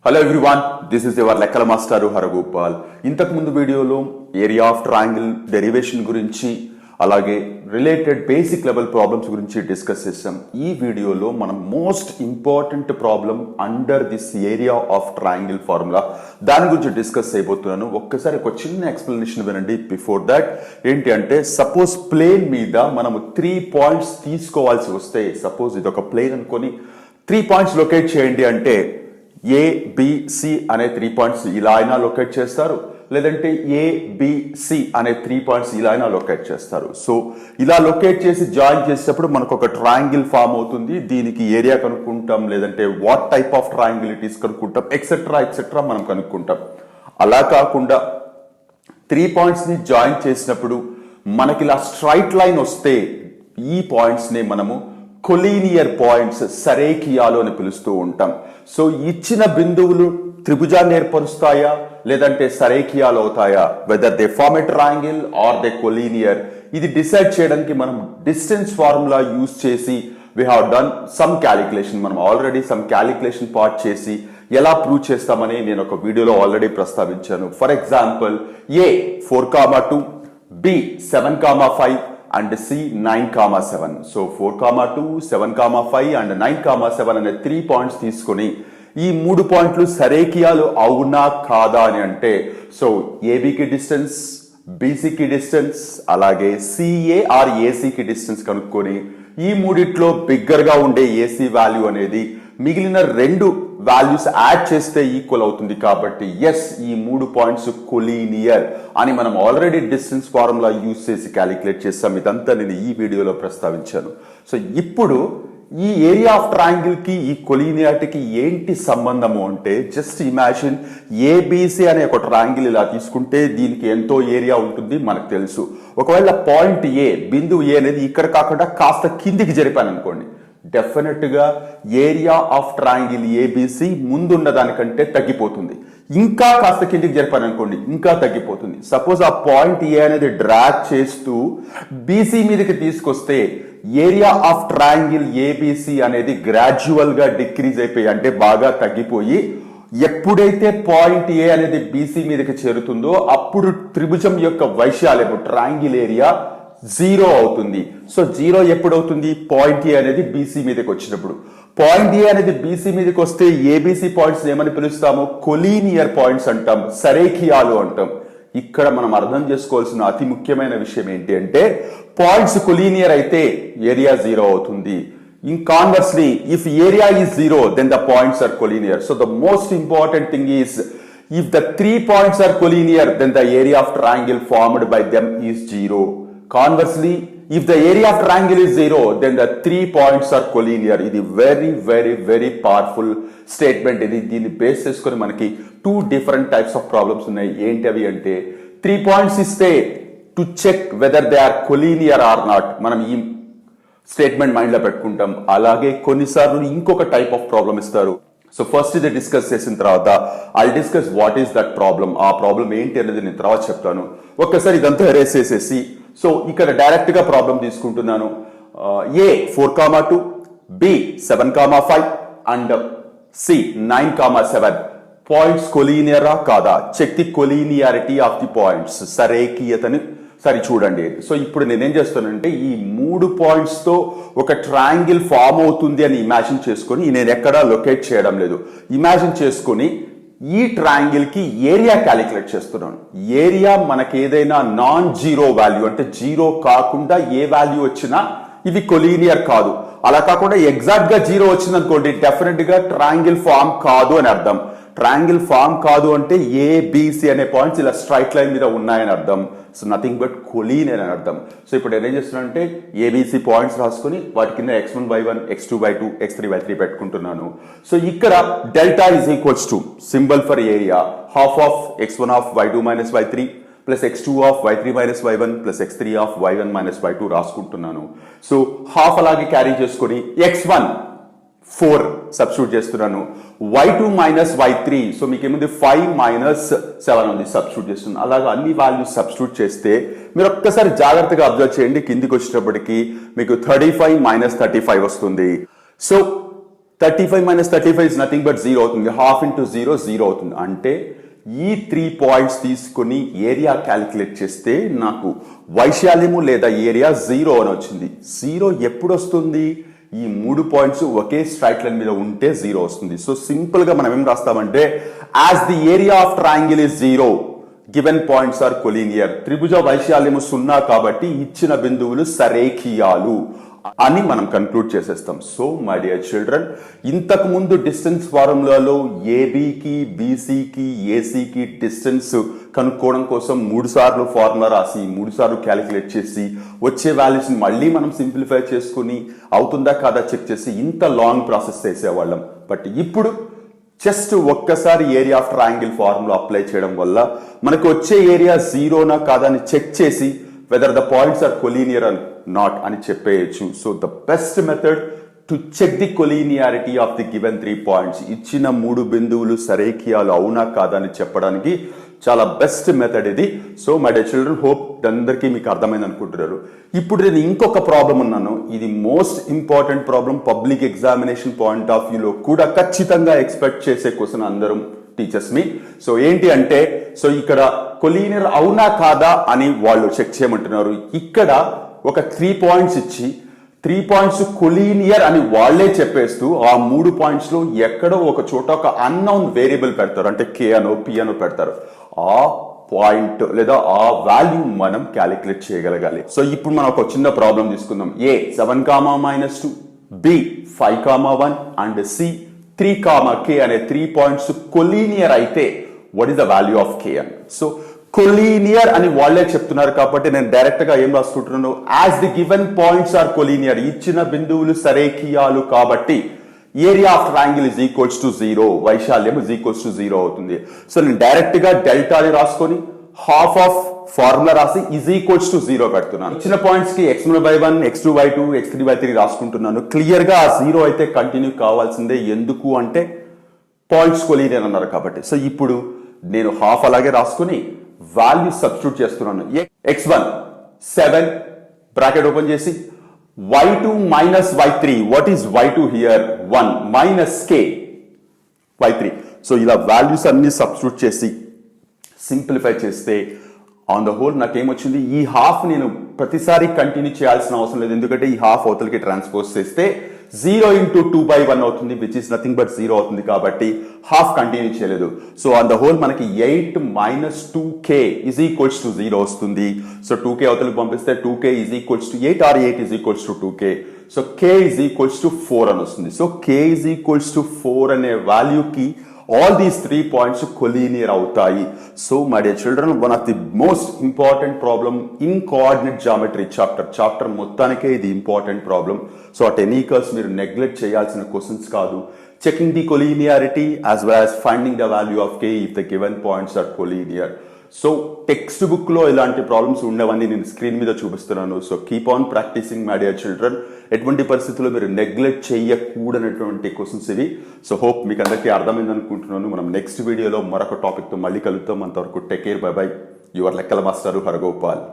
Hello everyone, this is your లెక్కల మాస్టారు హరగోపాల్. ఇంతకు ముందు వీడియోలో ఏరియా ఆఫ్ ట్రయాంగిల్ డెరివేషన్ గురించి అలాగే రిలేటెడ్ బేసిక్ లెవెల్ ప్రాబ్లమ్స్ గురించి డిస్కస్ చేసాం. ఈ వీడియోలో మనం most important problem under this area of triangle formula దాని గురించి డిస్కస్ చేయబోతున్నాను. ఒక్కసారి ఒక చిన్న ఎక్స్ప్లెనేషన్ వినండి. బిఫోర్ దాట్ ఏంటి అంటే, సపోజ్ ప్లేన్ మీద మనము 3 పాయింట్స్ తీసుకోవాల్సి వస్తే, సపోజ్ ఇది ఒక ప్లేన్ అనుకొని 3 పాయింట్స్ లొకేట్ చేయండి అంటే ఏబిసి అనే 3 పాయింట్స్ ఇలా అయినా లొకేట్ చేస్తారు, లేదంటే ఏబిసి అనే 3 పాయింట్స్ ఇలా అయినా లొకేట్ చేస్తారు. సో ఇలా లొకేట్ చేసి జాయిన్ చేసేటప్పుడు మనకు ఒక ట్రయాంగిల్ ఫామ్ అవుతుంది. దీనికి ఏరియా కనుక్కుంటాం, లేదంటే what type of triangle it is కనుక్కుంటాం, ఎక్సెట్రా మనం కనుక్కుంటాం. అలా కాకుండా 3 పాయింట్స్ ని జాయిన్ చేసినప్పుడు మనకి ఇలా స్ట్రైట్ లైన్ వస్తే ఈ పాయింట్స్ ని మనము కొలీనియర్ పాయింట్స్, సరేఖియాలు అని పిలుస్తూ ఉంటాం. సో ఇచ్చిన బిందువులు త్రిభుజాన్ని ఏర్పరుస్తాయా లేదంటే సరేఖియాలు అవుతాయా, whether they form a triangle or they collinear, ఇది డిసైడ్ చేయడానికి మనం డిస్టెన్స్ ఫార్ములా యూజ్ చేసి we have done some calculation. మనం ఆల్రెడీ సమ్ క్యాలిక్యులేషన్ పార్ట్ చేసి ఎలా ప్రూవ్ చేస్తామని నేను ఒక వీడియోలో ఆల్రెడీ ప్రస్తావించాను. For example, A 4,2, B 7,5 and C 9,7. So 4,2, 7,5 and 9,7 అనే 3 పాయింట్స్ తీసుకొని ఈ 3 పాయింట్లు సరేఖియాలు అవునా కాదా అని అంటే, సో ఏబికి డిస్టెన్స్, బీసీకి డిస్టెన్స్, అలాగే సిఏ ఆర్ ఏసీకి డిస్టెన్స్ కనుక్కొని ఈ మూడిట్లో బిగ్గర్ గా ఉండే ఏసీ వాల్యూ అనేది మిగిలిన 2 వాల్యూస్ యాడ్ చేస్తే ఈక్వల్ అవుతుంది. కాబట్టి ఎస్, ఈ 3 పాయింట్స్ కొలీనియర్ అని మనం ఆల్రెడీ డిస్టెన్స్ ఫార్ములా యూజ్ చేసి క్యాలిక్యులేట్ చేస్తాం. ఇదంతా నేను ఈ వీడియోలో ప్రస్తావించాను. సో ఇప్పుడు ఈ ఏరియా ఆఫ్ ట్రయాంగిల్ కి ఈ కొలీనియారిటీకి ఏంటి సంబంధము అంటే, జస్ట్ ఇమాజిన్ ఏబిసి అనే ఒక ట్రయాంగిల్ ఇలా తీసుకుంటే దీనికి ఎంతో ఏరియా ఉంటుంది మనకు తెలుసు. ఒకవేళ పాయింట్ ఏ, బిందువు ఏ అనేది ఇక్కడ కాకుండా కాస్త కిందికి జరిపాను అనుకోండి, డెఫినెట్ గా ఏరియా ఆఫ్ ట్రయాంగిల్ ఏబిసి ముందున్న దానికంటే తగ్గిపోతుంది. ఇంకా కాస్త కిందికి జరిపాను అనుకోండి, ఇంకా తగ్గిపోతుంది. సపోజ్ ఆ పాయింట్ ఏ అనేది డ్రాగ్ చేస్తూ బీసీ మీదకి తీసుకొస్తే ఏరియా ఆఫ్ ట్రయాంగిల్ ఏబిసి అనేది గ్రాడ్యువల్ గా డిక్రీజ్ అయిపోయి, అంటే బాగా తగ్గిపోయి, ఎప్పుడైతే పాయింట్ ఏ అనేది బీసీ మీదకి చేరుతుందో అప్పుడు త్రిభుజం యొక్క వైశాల్యము, ట్రయాంగిల్ ఏరియా 0 అవుతుంది. సో 0 ఎప్పుడు అవుతుంది? పాయింట్ ఏ అనేది బీసీ మీదకి వచ్చినప్పుడు. పాయింట్ ఏ అనేది బీసీ మీదకి వస్తే ఏబిసి పాయింట్స్ ఏమని పిలుస్తాము? కొలీనియర్ పాయింట్స్ అంటాం, సరేఖియాలు అంటాం. ఇక్కడ మనం అర్థం చేసుకోవాల్సిన అతి ముఖ్యమైన విషయం ఏంటి అంటే, పాయింట్స్ కొలీనియర్ అయితే ఏరియా 0 అవుతుంది. In conversely, if area is 0, then the points are collinear. So the most important thing is, if the 3 points are collinear, then the area of triangle formed by them is 0. Conversely, if the area of triangle is 0, then the 3 points are collinear. ఇది very powerful statement. ఇది దీన్ని base చేసుకొని మనకి 2 different types of problems ఉన్నాయి. ఏంటి అవి అంటే, 3 points ఇస్తే to check whether they are collinear or not, మనం ఈ స్టేట్మెంట్ మైండ్ లో పెట్టుకుంటాం. అలాగే కొన్నిసార్లు ఇంకొక టైప్ ఆఫ్ ప్రాబ్లం ఇస్తారు. సో ఫస్ట్ ఇది డిస్కస్ చేసిన తర్వాత I discuss what is that problem, ఆ ప్రాబ్లం ఏంటి అనేది నేను తర్వాత చెప్తాను. ఒక్కసారి ఇదంతా ఎరేస్ చేసేసి, సో ఇక్కడ డైరెక్ట్ గా ప్రాబ్లం తీసుకుంటున్నాను. A 4,2, B 7,5 and C 9,7 points కొలీనియరా కాదా? Check the collinearity of the points, సరేఖీయతని సరి చూడండి. సో ఇప్పుడు నేనేం చేస్తానంటే, ఈ 3 పాయింట్స్ తో ఒక ట్రయాంగిల్ ఫామ్ అవుతుంది అని ఇమాజిన్ చేసుకొని, నేను ఎక్కడా లొకేట్ చేయడం లేదు, ఇమాజిన్ చేసుకొని ఈ ట్రయాంగిల్ కి ఏరియా క్యాలిక్యులేట్ చేస్తున్నాను. ఏరియా మనకి ఏదైనా నాన్ జీరో వాల్యూ, అంటే 0 కాకుండా ఏ వాల్యూ వచ్చినా ఇవి కొలీనియర్ కాదు. అలా కాకుండా ఎగ్జాక్ట్ గా 0 వచ్చింది అనుకోండి, డెఫినెట్ గా ట్రయాంగిల్ ఫామ్ కాదు అని అర్థం. ట్రయాంగిల్ ఫామ్ కాదు అంటే ఏబిసి అనే పాయింట్స్ ఇలా స్ట్రైట్ లైన్ మీద ఉన్నాయని అర్థం. సో నథింగ్ బట్ కొలీనియర్ అని అర్థం. సో ఇప్పుడు నేనేం చేస్తున్నానంటే, ఏబిసి పాయింట్స్ రాసుకొని వాటి కింద x1/1, x2/2, x3/3 పెట్టుకుంటున్నాను. సో ఇక్కడ delta is equals to symbol for area, half of x1 of y2 minus y3 plus x2 of y3 minus y1 plus x3 of y1 minus y2 రాసుకుంటున్నాను. So half అలాగే carry చేసుకొని x1 4 substitute చేస్తున్నాను, y2 minus y3, so మీకు ఏముంది 5 minus 7 ఉంది, substitute చేస్తున్నాను. అలాగా అన్ని వాల్యూస్ సబ్స్టిట్యూట్ చేస్తే మీరు ఒక్కసారి జాగ్రత్తగా అబ్జర్వ్ చేయండి, కిందికి వచ్చేటప్పటికి మీకు 35 మైనస్ 35 వస్తుంది. So 35 minus 35 is nothing but 0 అవుతుంది. హాఫ్ ఇంటూ 0 0 అవుతుంది. అంటే ఈ 3 పాయింట్స్ తీసుకొని ఏరియా క్యాలిక్యులేట్ చేస్తే నాకు వైశాల్యము లేదా ఏరియా 0 అని వచ్చింది. 0 ఎప్పుడు వస్తుంది? ఈ 3 పాయింట్స్ ఒకే స్ట్రైట్ లైన్ మీద ఉంటే 0 వస్తుంది. సో సింపుల్ గా మనం ఏం రాస్తామంటే as the area of triangle is 0 given points are collinear. త్రిభుజ వైశాల్యము 0 కాబట్టి ఇచ్చిన బిందువులు సరేఖీయాలు అని మనం కన్క్లూడ్ చేసేస్తాం. సో మై డియర్ చిల్డ్రన్, ఇంతకు ముందు డిస్టెన్స్ ఫార్ములాలో ఏబికి బీసీకి ఏసీకి డిస్టెన్స్ కనుక్కోవడం కోసం 3 సార్లు ఫార్ములా రాసి 3 సార్లు క్యాలిక్యులేట్ చేసి వచ్చే వాల్యూస్ ని మళ్ళీ మనం సింప్లిఫై చేసుకుని అవుతుందా కాదా చెక్ చేసి ఇంత లాంగ్ ప్రాసెస్ చేసేవాళ్ళం. బట్ ఇప్పుడు జస్ట్ ఒక్కసారి area of triangle formula apply చేయడం వల్ల మనకు వచ్చే ఏరియా 0నా కాదా అని చెక్ చేసి whether the points are collinear or not అని చెప్పేయచ్చు. So the best method to check the collinearity of the given 3 points, ఇచ్చిన 3 బిందువులు సరేఖీయాలు అవునా కాదా అని చెప్పడానికి చాలా బెస్ట్ మెథడ్ ఇది. So my dear children, hope అందరికీ మీకు అర్థమైంది అనుకుంటున్నారు. ఇప్పుడు నేను ఇంకొక ప్రాబ్లం ఉన్నాను, ఇది most important problem, public examination point of వ్యూలో కూడా ఖచ్చితంగా ఎక్స్పెక్ట్ చేసే క్వశ్చన్ అందరం టీచర్స్ ని. సో ఏంటి అంటే, సో ఇక్కడ కొలీనియర్ అవునా కాదా అని వాళ్ళు చెక్ చేయమంటున్నారు. ఇక్కడ ఒక 3 పాయింట్స్ ఇచ్చి 3 పాయింట్స్ కొలీనియర్ అని వాళ్లే చెప్పేస్తూ ఆ 3 పాయింట్స్ లో ఎక్కడో ఒక చోట ఒక అన్నౌన్ వేరియబుల్ పెడతారు, అంటే కే అనో పి అనో పెడతారు. ఆ పాయింట్ లేదా ఆ వాల్యూ మనం క్యాలిక్యులేట్ చేయగలగాలి. సో ఇప్పుడు మనం ఒక చిన్న ప్రాబ్లం తీసుకుందాం. A 7, -2, B 5, 1 and C 3, k అనే 3 పాయింట్స్ కొలీనియర్ అయితే what is the value of K అని. సో కొలీనియర్ అని వాళ్లే చెప్తున్నారు కాబట్టి నేను డైరెక్ట్ గా ఏం రాసుకుంటున్నాను, as the given points are collinear, ఇచ్చిన బిందువులు సరేఖీయాలు కాబట్టి area of triangle is equals to 0, వైశాల్యం ఇస్ ఈక్వల్స్ టు 0 అవుతుంది. సో నేను డైరెక్ట్ గా డెల్టాని రాసుకొని హాఫ్ ఆఫ్ ఫార్ములా రాసి ఇజ్ ఈక్వల్స్ టు 0 పెడుతున్నాను. ఇచ్చిన పాయింట్స్ కి x1/1, x2/2, x3/3 రాసుకుంటున్నాను. క్లియర్ గా ఆ 0 అయితే కంటిన్యూ కావాల్సిందే. ఎందుకు అంటే పాయింట్స్ కొలీనియర్ అన్నారు కాబట్టి. సో ఇప్పుడు నేను హాఫ్ అలాగే రాసుకుని వాల్యూ సబ్స్టిట్యూట్ చేస్తున్నాను. x1 7 బ్రాకెట్ ఓపెన్ చేసి y2 minus y3, what is y2 here? 1 minus k y3. So ఇలా వాల్యూస్ అన్ని సబ్స్టిట్యూట్ చేసి సింప్లిఫై చేస్తే ఆన్ ద హోల్ నాకేమొచ్చింది, ఈ హాఫ్ నేను ప్రతిసారి కంటిన్యూ చేయాల్సిన అవసరం లేదు, ఎందుకంటే ఈ హాఫ్ అవతలకి ట్రాన్స్పోజ్ చేస్తే 0 into 2/1 అవుతుంది, విచ్ ఇస్ నథింగ్ బట్ 0 అవుతుంది కాబట్టి హాఫ్ కంటిన్యూ చేయలేదు. సో ఆన్ ద హోల్ మనకి 8 minus 2k is equals to 0 వస్తుంది. సో 2k అవతలకి పంపిస్తే 2k is equals to 8 or 8 is equals to 2k. So k is equals to 4 అని వస్తుంది. So k is equals to 4 అనే వాల్యూకి all these 3 points collinear అవుతాయి. So my dear children, one of the most important problem in coordinate geometry chapter మొత్తానికే ఇది important problem. So at any cost మీరు neglect చేయాల్సిన questions కాదు. Checking the collinearity as well as finding the value of k if the given points are collinear. So textbook లో ఇలాంటి problems ఉండవని నేను screen మీద చూపిస్తున్నాను. So keep on practising my dear children. ఎటువంటి పరిస్థితుల్లో మీరు నెగ్లెక్ట్ చేయకూడనటువంటి క్వశ్చన్స్ ఇవి. సో హోప్ మీకు అందరికీ అర్థమైంది అనుకుంటున్నాను. మనం నెక్స్ట్ వీడియోలో మరొక టాపిక్ తో మళ్ళీ కలుద్దాం. అంతవరకు take care, by by. Your లెక్కల మాస్టర్ హరగోపాల్.